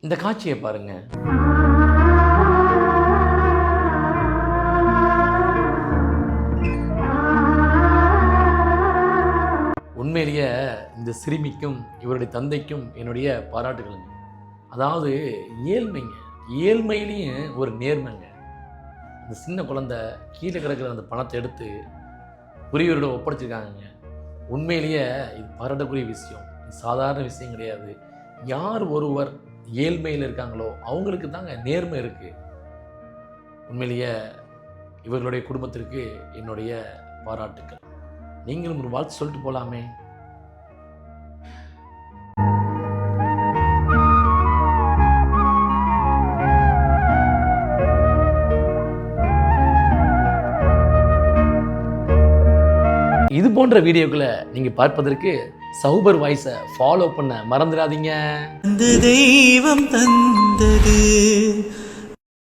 இந்த காட்சியை பாருங்க. உண்மையிலேயே இந்த சிறுமிக்கும் இவருடைய தந்தைக்கும் என்னுடைய பாராட்டுகளுங்க. அதாவது ஏழ்மைங்க, ஏழ்மையிலையும் ஒரு நேர்மைங்க. அந்த சின்ன குழந்தை கீழே கிடக்கிற அந்த பணத்தை எடுத்து உரியவரோட ஒப்படைச்சிருக்காங்க. உண்மையிலேயே இது பாராட்டக்கூடிய விஷயம், இது சாதாரண விஷயம் கிடையாது. யார் ஒருவர் ஏழ்மையில் இருக்காங்களோ அவங்களுக்கு தாங்க நேர்மை இருக்குது. உண்மையிலேயே இவர்களுடைய குடும்பத்திற்கு என்னுடைய பாராட்டுக்கள். நீங்களும் ஒரு வாழ்த்து சொல்லிட்டு போகலாமே. இது போன்ற வீடியோக்களை நீங்கள் பார்ப்பதற்கு சௌபர் வாய்ஸை ஃபாலோ பண்ண மறந்துடாதீங்க. அந்த தெய்வம் தந்தது